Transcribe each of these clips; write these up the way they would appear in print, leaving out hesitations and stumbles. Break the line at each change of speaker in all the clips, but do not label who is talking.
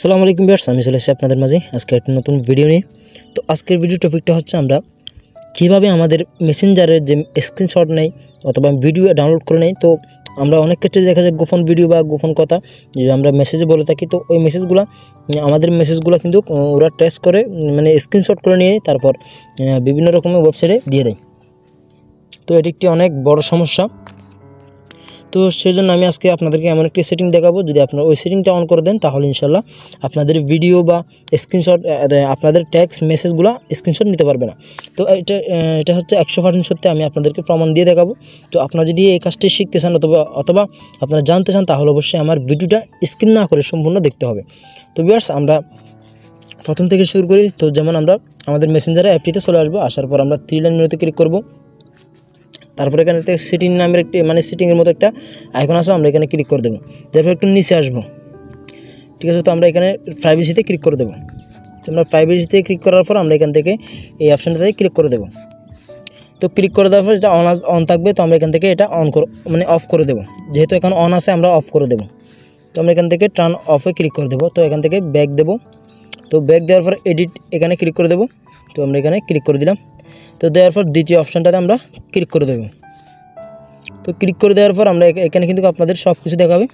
আসসালামু আলাইকুম ভিউয়ার্স, আমি চলে এসেছি আপনাদের মাঝে আজকে একটা নতুন ভিডিও নিয়ে। তো আজকের ভিডিও টপিকটা হচ্ছে আমরা কীভাবে আমাদের মেসেঞ্জারের যে স্ক্রিনশট নেই অথবা ভিডিও ডাউনলোড করে নেই। তো আমরা অনেক ক্ষেত্রে দেখা যায় গোপন ভিডিও বা গোপন কথা যে আমরা মেসেজে বলে থাকি, তো ওই মেসেজগুলো আমাদের মেসেজগুলো কিন্তু ওরা ট্রেস করে মানে স্ক্রিনশট করে নিয়ে তারপর বিভিন্ন রকমের ওয়েবসাইটে দিয়ে দেয়। তো এটি একটি অনেক বড় সমস্যা। তো সেজন্য আমি আজকে আপনাদেরকে এমন একটি সেটিং দেখাবো, যদি আপনারা ওই সেটিংটা অন করে দেন তাহলে ইনশাল্লাহ আপনাদের ভিডিও বা স্ক্রিনশট আপনাদের টেক্সট মেসেজগুলো স্ক্রিনশট নিতে পারবে না। তো এটা হচ্ছে 100% সত্যি, আমি আপনাদেরকে প্রমাণ দিয়ে দেখাবো। তো আপনারা যদি এই কাজটি শিখতে চান অথবা আপনারা জানতে চান তাহলে অবশ্যই আমার ভিডিওটা স্কিপ না করে সম্পূর্ণ দেখতে হবে। তো ভিউয়ার্স, আমরা প্রথম থেকে শুরু করি। তো যেমন আমরা আমাদের মেসেঞ্জারে অ্যাপটিতে চলে আসবো, আসার পর আমরা 3 লাইন মেনুতে ক্লিক করব। তারপরে এখানে সেটিং নামের একটি সেটিংয়ের মতো একটা আইকন আছে, আমরা এখানে ক্লিক করে দেবো। তারপর একটু নিচে আসবো, ঠিক আছে। তো আমরা এখানে প্রাইভেসিতে ক্লিক করে দেবো। তো আমরা প্রাইভেসিতে ক্লিক করার পর আমরা এখান থেকে এই অপশানটাতে ক্লিক করে দেবো। তো ক্লিক করে দেওয়ার পর এটা অন থাকবে, তো আমরা এখান থেকে এটা অফ করে দেবো। যেহেতু এখন অন আছে আমরা অফ করে দেবো। তো আমরা এখান থেকে টার্ন অফে ক্লিক করে দেবো। তো এখান থেকে ব্যাক দেবো। তো ব্যাক দেওয়ার পর এডিট এখানে ক্লিক করে দেবো। তো আমরা এখানে ক্লিক করে দিলাম। তো দেওয়ার পর দ্বিতীয় অপশানটাতে আমরা ক্লিক করে দেবো। তো ক্লিক করে দেওয়ার পর আমরা এখানে কিন্তু আপনাদের সব কিছু দেখাবে,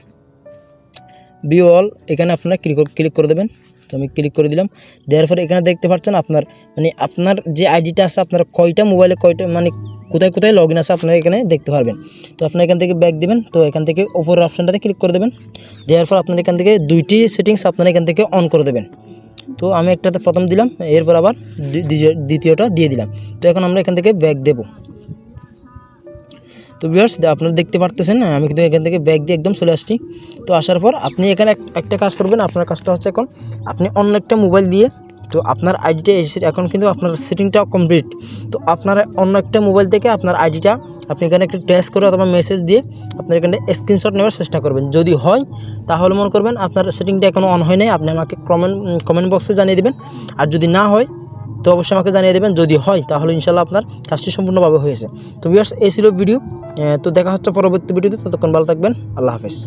ভিউ অল, এখানে আপনারা ক্লিক করে দেবেন। তো আমি ক্লিক করে দিলাম। দেওয়ার পর এখানে দেখতে পাচ্ছেন আপনার যে আইডিটা আছে, আপনার কয়টা মোবাইলে কোথায় কোথায় লগ ইন আছে আপনারা এখানে দেখতে পারবেন। তো আপনারা এখান থেকে ব্যাক দিবেন। তো এখান থেকে ওপরের অপশানটাতে ক্লিক করে দেবেন। দেওয়ার পর আপনারা এখান থেকে 2টি সেটিংস আপনারা এখান থেকে অন করে দেবেন। তো আমি একটাতে প্রথম দিলাম, এরপর আবার দ্বিতীয়টা দিয়ে দিলাম। তো এখন আমরা এখান থেকে ব্যাক দেব। তো ভিউয়ার্স, আপনারা দেখতে পারতেছেন আমি কিন্তু এখান থেকে ব্যাক দিয়ে একদম চলে আসছি। তো আসার পর আপনি এখানে একটা কাজ করবেন। আপনার কাজটা হচ্ছে এখন আপনি অন্য একটা মোবাইল দিয়ে, তো আপনার আইডিটা এখন কিন্তু আপনার সেটিংটা কমপ্লিট। তো আপনার অন্য একটা মোবাইল থেকে আপনার আইডিটা আপনি এখানে একটা টেক্সট করে অথবা মেসেজ দিয়ে আপনার এখানে স্ক্রিনশট নেওয়ার চেষ্টা করবেন। যদি হয় তাহলে মনে করবেন আপনার সেটিংটা এখনও অন হয় নাই, আপনি আমাকে কমেন্ট বক্সে জানিয়ে দেবেন। আর যদি না হয় তো অবশ্যই আমাকে জানিয়ে দেবেন। যদি হয় তাহলে ইনশাল্লাহ আপনার কাজটি সম্পূর্ণভাবে হয়েছে। তো ভিউয়ার্স, এই ছিল ভিডিও। তো দেখা হচ্ছে পরবর্তী ভিডিওতে, ততক্ষণ ভালো থাকবেন। আল্লাহ হাফেজ।